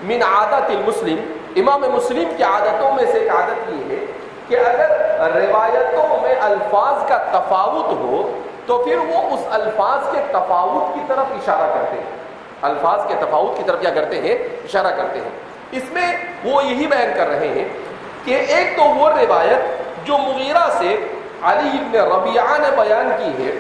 من عادت المسلم, امام مسلم کی عادتوں میں سے ایک عادت یہ ہے کہ اگر روایتوں میں الفاظ کا تفاوت ہو تو پھر وہ اس الفاظ کے تفاوت کی طرف اشارہ کرتے ہیں, الفاظ کے تفاوت کی طرف کیا کرتے ہیں, اشارہ کرتے ہیں. اس میں وہ یہی بیان کر رہے ہیں کہ ایک تو وہ روایت جو مغیرہ سے علی بن ربیعہ نے بیان کی ہے,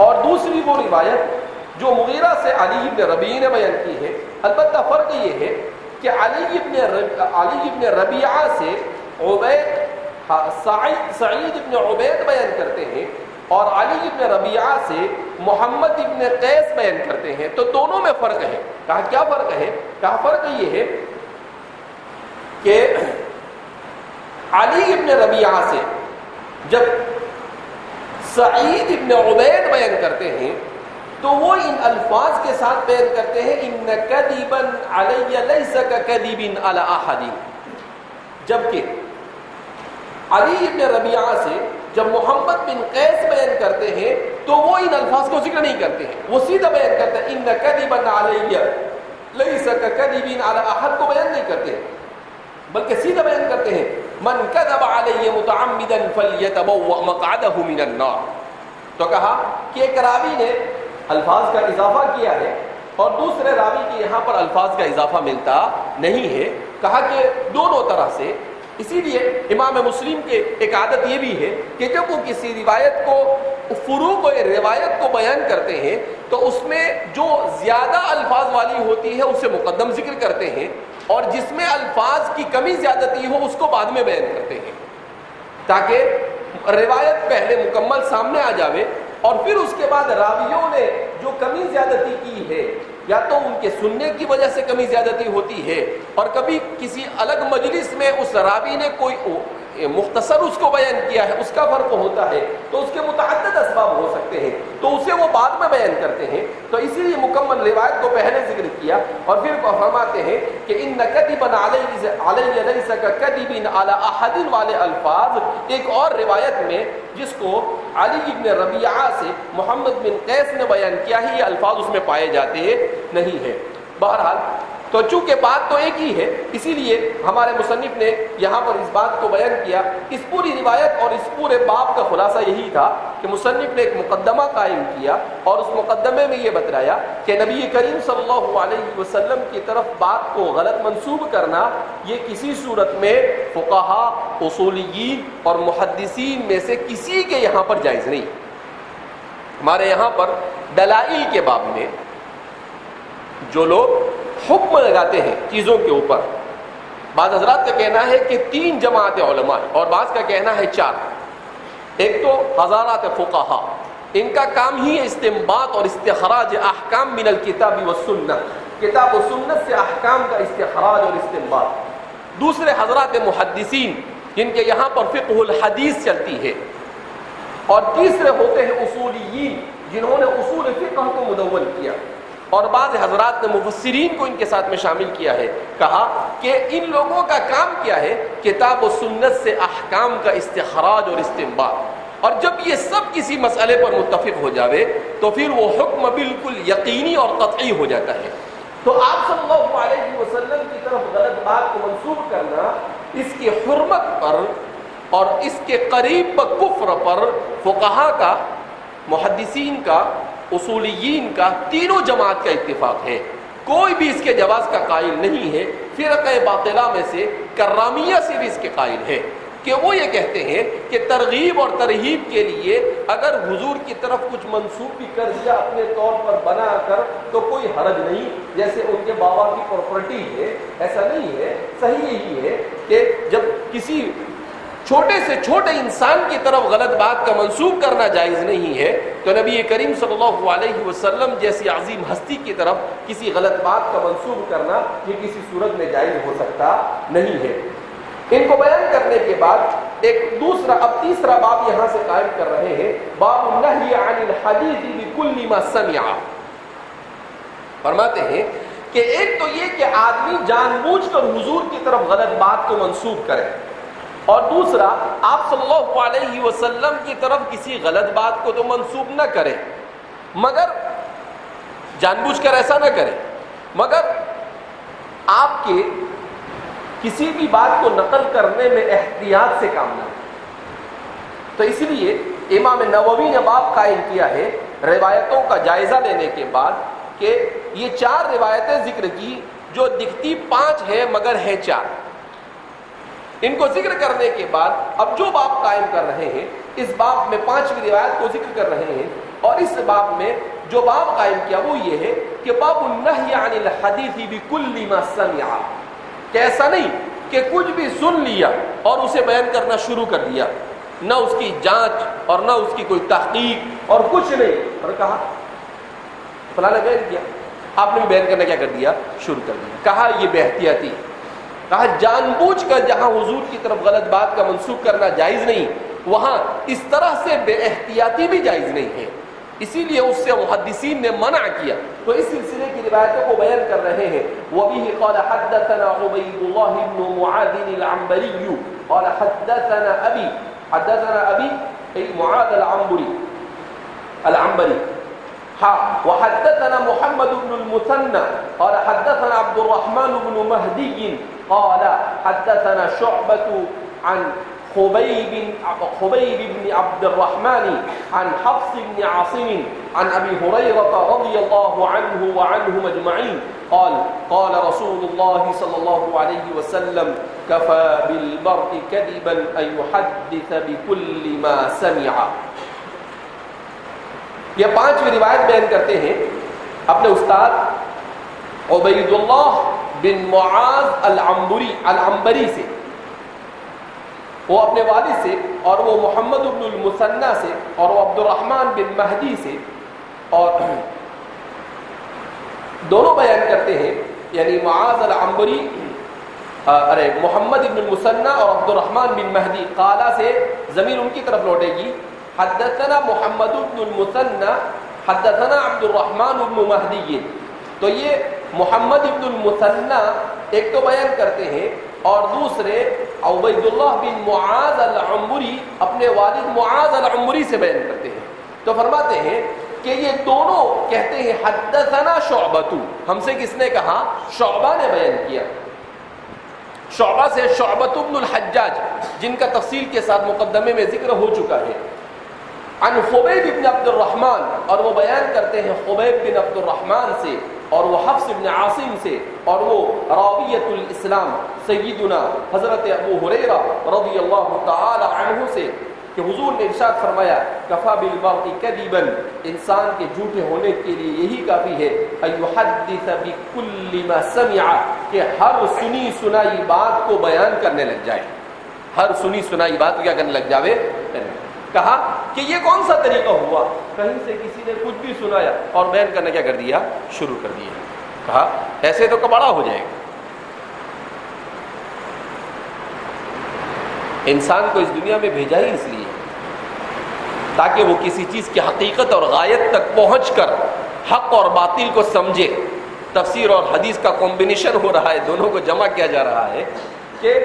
اور دوسری وہ روایت جو مغیرہ سے علی ابن ربیعہ نے بیان کی ہے. البتہ فرق یہ ہے کہ علی ابن ربیعہ سے سعید ابن عبید بیان کرتے ہیں اور علی ابن ربیعہ سے محمد ابن قیس بیان کرتے ہیں. تو دونوں میں فرق ہے. کہا کیا فرق ہے؟ کہا فرق یہ ہے کہ علی ابن ربیعہ سے جب سعید ابن عبید بیان کرتے ہیں تو وہ ان الفاظ کے ساتھ بیان کرتے ہیں ان کذبا علی لیس ککذب علی احد. جبکہ علی ابن ربیعہ سے جب محمد بن قیس بیان کرتے ہیں تو وہ ان الفاظ کو ذکر نہیں کرتے ہیں. وہ سیدھا بیان کرتے ہیں ان کذبا علی لیس ککذب علی احد کو بیان نہیں کرتے ہیں بلکہ سیدھا بیان کرتے ہیں من کذب علی متعمدا فلیتبوأ مقعدہ من النار. تو کہا کہ ایک راوی نے الفاظ کا اضافہ کیا ہے اور دوسرے راوی کے یہاں پر الفاظ کا اضافہ ملتا نہیں ہے. کہا کہ دونوں طرح سے. اسی لیے امام مسلم کے ایک عادت یہ بھی ہے کہ جب وہ کسی روایت کو فروق روایت کو بیان کرتے ہیں تو اس میں جو زیادہ الفاظ والی ہوتی ہے اسے مقدم ذکر کرتے ہیں اور جس میں الفاظ کی کمی زیادتی ہو اس کو بعد میں بیان کرتے ہیں تاکہ روایت پہلے مکمل سامنے آ جاوے اور پھر اس کے بعد راویوں نے جو کمی زیادتی کی ہے یا تو ان کے سننے کی وجہ سے کمی زیادتی ہوتی ہے اور کبھی کسی الگ مجلس میں اس راوی نے کوئی مختصر اس کو بیان کیا ہے اس کا فرق ہوتا ہے تو اس کے متعدد اسباب ہو سکتے ہیں تو اسے وہ بعد میں بیان کرتے ہیں. تو اسی لیے مکمل روایت کو پہلے ذکر کیا اور پھر فرماتے ہیں کہ ان کذبا علی لیس ککذب علی احد والے الفاظ ایک اور روایت میں جس کو علی ابن ربیعہ سے محمد بن قیس نے بیان کیا ہے یہ الفاظ اس میں پائے جاتے نہیں ہیں. بہرحال تو چونکہ بات تو ایک ہی ہے اسی لیے ہمارے مصنف نے یہاں پر اس بات کو بیان کیا. اس پوری روایت اور اس پورے باب کا خلاصہ یہی تھا کہ مصنف نے ایک مقدمہ قائم کیا اور اس مقدمے میں یہ بتلایا کہ نبی کریم صلی اللہ علیہ وسلم کی طرف بات کو غلط منسوب کرنا یہ کسی صورت میں فقہا اصولیین اور محدثین میں سے کسی کے یہاں پر جائز نہیں. ہمارے یہاں پر دلائل کے باب میں جو لوگ حکم لگاتے ہیں چیزوں کے اوپر بعض حضرات کا کہنا ہے کہ 3 جماعت علماء اور بعض کا کہنا ہے 4. ایک تو حضرات فقہا ان کا کام ہی استنباط اور استخراج احکام من الکتاب والسنہ کتاب و سنت سے احکام کا استخراج اور استنباط. دوسرے حضرات محدثین جن کے یہاں پر فقہ الحدیث چلتی ہے اور تیسرے ہوتے ہیں اصولیین جنہوں نے اصول فقہ کو مدون کیا اور بعض حضرات نے مفسرین کو ان کے ساتھ میں شامل کیا ہے. کہا کہ ان لوگوں کا کام کیا ہے کتاب و سنت سے احکام کا استخراج اور استنباط اور جب یہ سب کسی مسئلے پر متفق ہو جاوے تو پھر وہ حکم بالکل یقینی اور قطعی ہو جاتا ہے. تو آپ صلی اللہ علیہ وسلم کی طرف غلط بات کو منسوب کرنا اس کی حرمت پر اور اس کے قریب کفر پر فقہا کا محدثین کا اصولیین کا تینوں جماعت کا اتفاق ہے. کوئی بھی اس کے جواز کا قائل نہیں ہے. فرقہ باطلہ میں سے کرامیہ سے بھی اس کے قائل ہے کہ وہ یہ کہتے ہیں کہ ترغیب اور ترہیب کے لیے اگر حضور کی طرف کچھ منسوب بھی کر دیا اپنے طور پر بنا کر تو کوئی حرج نہیں جیسے ان کے بابا کی پراپرٹی ہے. ایسا نہیں ہے. صحیح یہی ہے کہ جب کسی چھوٹے سے چھوٹے انسان کی طرف غلط بات کا منسوب کرنا جائز نہیں ہے تو نبی کریم صلی اللہ علیہ وسلم جیسی عظیم ہستی کی طرف کسی غلط بات کا منسوب کرنا یہ کسی صورت میں جائز ہو سکتا نہیں ہے. ان کو بیان کرنے کے بعد ایک دوسرا اب تیسرا باب یہاں سے قائم کر رہے ہیں باب النہی عن الحدیث بکل ما سمع. فرماتے ہیں کہ ایک تو یہ کہ آدمی جان بوجھ کر حضور کی طرف غلط بات کو منسوب کرے اور دوسرا آپ صلی اللہ علیہ وسلم کی طرف کسی غلط بات کو تو منسوب نہ کرے مگر جان بوجھ کر ایسا نہ کرے مگر آپ کے کسی بھی بات کو نقل کرنے میں احتیاط سے کام نہ. تو اس لیے امام نووی نے باب قائم کیا ہے روایتوں کا جائزہ لینے کے بعد کہ یہ 4 روایتیں ذکر کی جو دکھتی 5 ہے مگر ہے 4. ان کو ذکر کرنے کے بعد اب جو باب قائم کر رہے ہیں اس باب میں 5ویں روایت کو ذکر کر رہے ہیں اور اس باب میں جو باب قائم کیا وہ یہ ہے کہ باب النہی عن الحدیث بکل ما سمع، کہ ایسا نہیں کہ کچھ بھی سن لیا اور اسے بیان کرنا شروع کر دیا، نہ اس کی جانچ اور نہ اس کی کوئی تحقیق اور کچھ نہیں، اور کہا فلاں نے بیان کیا، آپ نے بھی بیان کرنا کیا کر دیا، شروع کر دیا۔ کہا یہ بے احتیاطی، کہا جان بوجھ کر جہاں حضور کی طرف غلط بات کا منسوخ کرنا جائز نہیں، وہاں اس طرح سے بے احتیاطی بھی جائز نہیں ہے، اسی لیے اس سے محدثین نے منع کیا۔ تو اس سلسلے کی روایتوں کو بیان کر رہے ہیں۔ وَبِهِ قَالَ حَدَّثَنَا عُبَيْدُ اللَّهِ بْنُ مُعَاذٍ الْعَنبَرِيُّ قَالَ حَدَّثَنَا أَبِي أي معاذ العنبري وحدثنا محمد بن المثنى قال حدثنا عبد الرحمن بن مهدي قال حدثنا شعبة عن خبيب بن عبد الرحمن عن حفص بن عاصم عن أبي هريرة رضي الله عنه وعنهم أجمعين قال قال رسول الله صلى الله عليه وسلم كفى بالمرء كذبا أن يحدث بكل ما سمع۔ یہ پانچویں روایت بیان کرتے ہیں اپنے استاد عبید اللہ بن معاذ العنبری سے، وہ اپنے والد سے، اور وہ محمد بن المثنى سے، اور وہ عبد الرحمن بن مہدی سے، اور دونوں بیان کرتے ہیں، یعنی معاذ العنبری محمد بن المثنى اور عبد الرحمن بن مہدی، قالا سے ضمیر ان کی طرف لوٹے گی، حدثنا محمد بن المثنى حدثنا عبد الرحمن بن مہدی۔ تو یہ محمد بن المثنى ایک تو بیان کرتے ہیں اور دوسرے عبید اللہ بن معاذ العنبری اپنے والد معاذ العنبری سے بیان کرتے ہیں۔ تو فرماتے ہیں کہ یہ دونوں کہتے ہیں حدثنا شعبۃ، ہم سے کس نے کہا؟ شعبہ نے بیان کیا۔ شعبہ سے شعبۃ بن الحجاج، جن کا تفصیل کے ساتھ مقدمے میں ذکر ہو چکا ہے، عن خبیب بن عبد الرحمن، اور وہ بیان کرتے ہیں خبیب بن عبد الرحمن سے، اور وہ حفص بن عاصم سے، اور وہ راویۃ الاسلام سیدنا حضرت ابو ہریرہ رضی اللہ تعالی عنہ سے، کہ حضور نے ارشاد فرمایا کفا بالمرء کذبا، انسان کے جھوٹے ہونے کے لیے یہی کافی ہے، ان یحدث بکل ما سمع، کہ ہر سنی سنائی بات کو بیان کرنے لگ جائے، ہر سنی سنائی بات کو کیا کرنے لگ جاوے۔ کہا کہ یہ کون سا طریقہ ہوا؟ کہیں سے کسی نے کچھ بھی سنایا اور بیان کرنا کیا کر دیا، شروع کر دیا۔ کہا ایسے تو کباڑا ہو جائے گا۔ انسان کو اس دنیا میں بھیجا ہی اس لیے تاکہ وہ کسی چیز کی حقیقت اور غایت تک پہنچ کر حق اور باطل کو سمجھے۔ تفسیر اور حدیث کا کمبینیشن ہو رہا ہے، دونوں کو جمع کیا جا رہا ہے کہ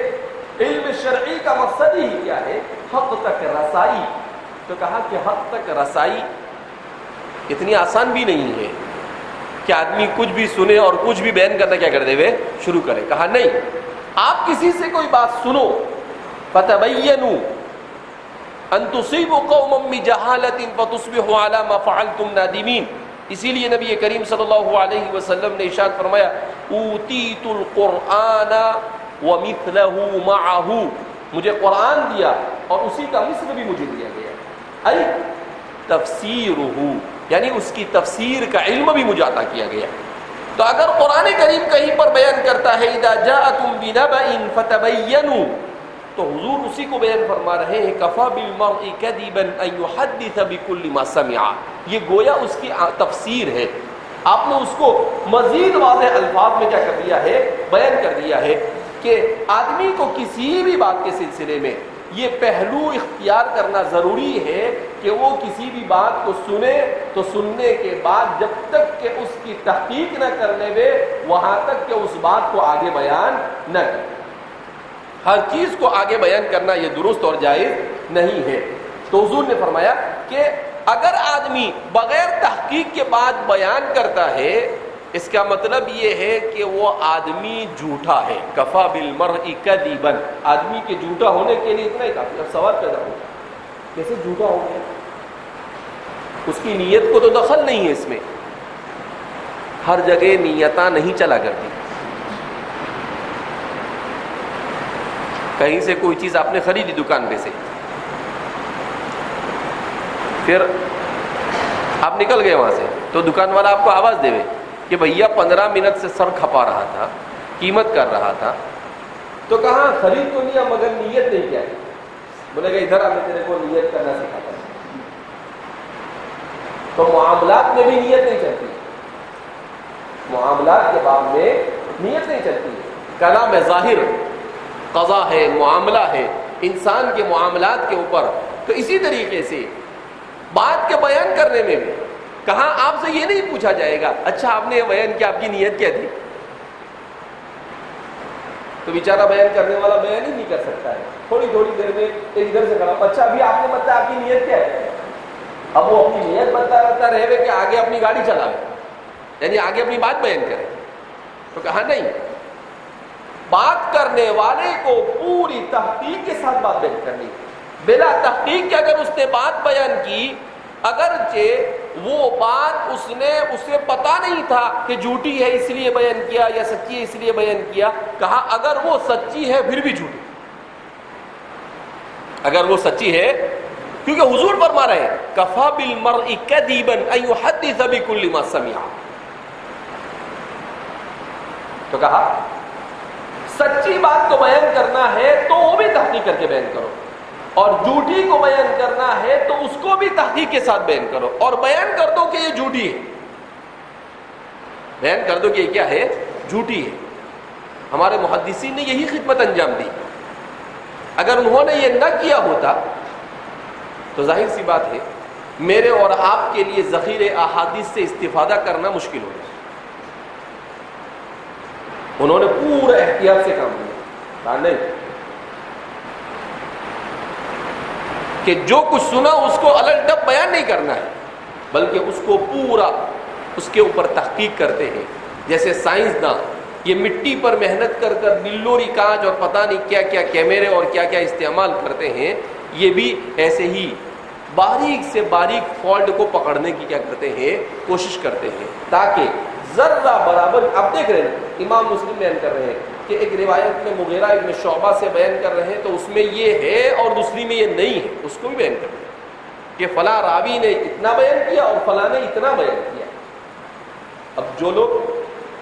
علم شرعی کا مقصد ہی کیا ہے؟ حق تک رسائی۔ تو کہا کہ حق تک رسائی اتنی آسان بھی نہیں ہے کہ آدمی کچھ بھی سنے اور کچھ بھی بیان کرنا کیا کر دے وے شروع کرے۔ کہا نہیں، آپ کسی سے کوئی بات سنو، فتبینوا ان تصیبوا قوما بجہالۃ فتصبحوا علی ما فعلتم نادمین۔ اسی لیے نبی کریم صلی اللہ علیہ وسلم نے ارشاد فرمایا اوتیت القرآن ومثلہ معہ، مجھے قرآن دیا اور اسی کا مثل بھی مجھے دیا گیا، ای تفسیرہ، یعنی اس کی تفسیر کا علم بھی مجھے عطا کیا گیا۔ تو اگر قرآن کریم کہیں پر بیان کرتا ہے اذا جاءتم بنبأ فتبینوا، تو حضور اسی کو بیان فرما رہے ہیں کفا بالمرء کذبا ان یحدث بکل ما سمع، یہ گویا اس کی تفسیر ہے۔ آپ نے اس کو مزید واضح الفاظ میں کیا کر دیا ہے، بیان کر دیا ہے کہ آدمی کو کسی بھی بات کے سلسلے میں یہ پہلو اختیار کرنا ضروری ہے کہ وہ کسی بھی بات کو سنے تو سننے کے بعد جب تک کہ اس کی تحقیق نہ کر لے وہاں تک کہ اس بات کو آگے بیان نہ کرے۔ ہر چیز کو آگے بیان کرنا یہ درست اور جائز نہیں ہے۔ تو حضور نے فرمایا کہ اگر آدمی بغیر تحقیق کے بعد بیان کرتا ہے، اس کا مطلب یہ ہے کہ وہ آدمی جھوٹا ہے۔ کفا بالمرء کذبا، آدمی کے جھوٹا ہونے کے لیے اتنا ہی کافی۔ اب سوال پیدا ہوگا کیسے جھوٹا ہو گیا؟ اس کی نیت کو تو دخل نہیں ہے اس میں۔ ہر جگہ نیتاں نہیں چلا کرتی۔ کہیں سے کوئی چیز آپ نے خریدی دکان پہ سے، پھر آپ نکل گئے وہاں سے، تو دکان والا آپ کو آواز دے کہ بھیا 15 منٹ سے سر کھپا رہا تھا، قیمت کر رہا تھا، تو کہاں خرید تو لیا مگر نیت نہیں کیا ہے. بولے گا ادھر ہمیں تیرے کو نیت کرنا سکھاتا ہے. تو معاملات میں بھی نیت نہیں چلتی، معاملات کے باب میں نیت نہیں چلتی. کلام ظاہر قضا ہے، معاملہ ہے انسان کے معاملات کے اوپر. تو اسی طریقے سے بات کے بیان کرنے میں بھی کہاں آپ سے یہ نہیں پوچھا جائے گا اچھا آپ نے یہ بیان کیا، آپ کی نیت کیا تھی؟ تو بیچارہ بیان کرنے والا بیان ہی نہیں کر سکتا ہے. تھوڑی دیر میں ایک ادھر سے کھڑا، اچھا ابھی آپ نے بتایا آپ کی نیت کیا ہے. اب وہ اپنی نیت بتاتا رہے کہ آگے اپنی گاڑی چلائے، یعنی آگے اپنی بات بیان کرے. تو کہا نہیں، بات کرنے والے کو پوری تحقیق کے ساتھ بات بیان کرنی. بلا تحقیق کے اگر اس نے بات بیان کی، اگرچہ وہ بات اسے پتا نہیں تھا کہ جھوٹی ہے اس لیے بیان کیا یا سچی ہے اس لیے بیان کیا، کہا اگر وہ سچی ہے پھر بھی جھوٹی. اگر وہ سچی ہے، کیونکہ حضور فرما رہے ہیں کفا بالمرء کذبا ان يحدث بكل ما سمع. تو کہا سچی بات کو بیان کرنا ہے تو وہ بھی تحقیق کر کے بیان کرو، اور جھوٹی کو بیان کرنا ہے تو اس کو بھی تحقیق کے ساتھ بیان کرو، اور بیان کر دو کہ یہ جھوٹی ہے. بیان کر دو کہ یہ کیا ہے، جھوٹی ہے. ہمارے محدثین نے یہی خدمت انجام دی. اگر انہوں نے یہ نہ کیا ہوتا تو ظاہر سی بات ہے میرے اور آپ کے لیے ذخیرے احادیث سے استفادہ کرنا مشکل ہو جائے. انہوں نے پورا احتیاط سے کام کیا، کہا نہیں کہ جو کچھ سنا اس کو الگ ڈب بیان نہیں کرنا ہے، بلکہ اس کو پورا اس کے اوپر تحقیق کرتے ہیں. جیسے سائنسداں یہ مٹی پر محنت کر نلوری کانچ اور پتہ نہیں کیا کیا کیمرے اور کیا کیا استعمال کرتے ہیں، یہ بھی ایسے ہی باریک سے باریک فالٹ کو پکڑنے کی کیا کرتے ہیں، کوشش کرتے ہیں، تاکہ ذرہ برابر. آپ دیکھ رہے ہیں امام مسلم بیان کر رہے ہیں کہ ایک روایت میں مغیرہ ابن شعبہ سے بیان کر رہے ہیں تو اس میں یہ ہے اور دوسری میں یہ نہیں ہے، اس کو بھی بیان کر رہے ہیں کہ فلاں راوی نے اتنا بیان کیا اور فلاں نے اتنا بیان کیا. اب جو لوگ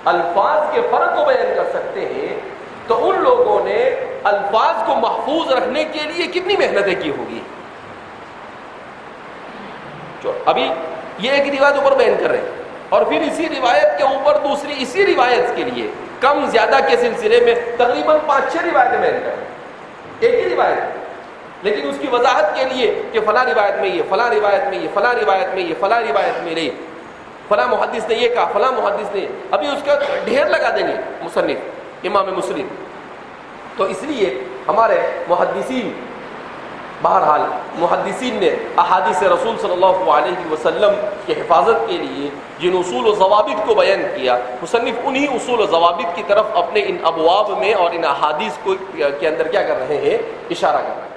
الفاظ کے فرق کو بیان کر سکتے ہیں تو ان لوگوں نے الفاظ کو محفوظ رکھنے کے لیے کتنی محنتیں کی ہوگی. ابھی یہ ایک روایت اوپر بیان کر رہے ہیں اور پھر اسی روایت کے اوپر دوسری اسی روایت کے لیے کم زیادہ کے سلسلے میں تقریباً 5-6 روایتیں بیان کر رہے ہیں ایک ہی روایت، لیکن اس کی وضاحت کے لیے کہ فلاں روایت میں یہ، فلاں روایت میں یہ، فلاں روایت میں یہ، فلاں روایت میں نہیں، فلاں محدث نے یہ کہا، فلاں محدث نے، ابھی اس کا ڈھیر لگا دیں گے مصنف امام مسلم. تو اس لیے ہمارے محدثین، بہرحال محدثین نے احادیث رسول صلی اللہ علیہ وسلم کی حفاظت کے لیے جن اصول و ضوابط کو بیان کیا، مصنف انہی اصول و ضوابط کی طرف اپنے ان ابواب میں اور ان احادیث کو کے اندر کیا کر رہے ہیں، اشارہ کر رہے ہیں.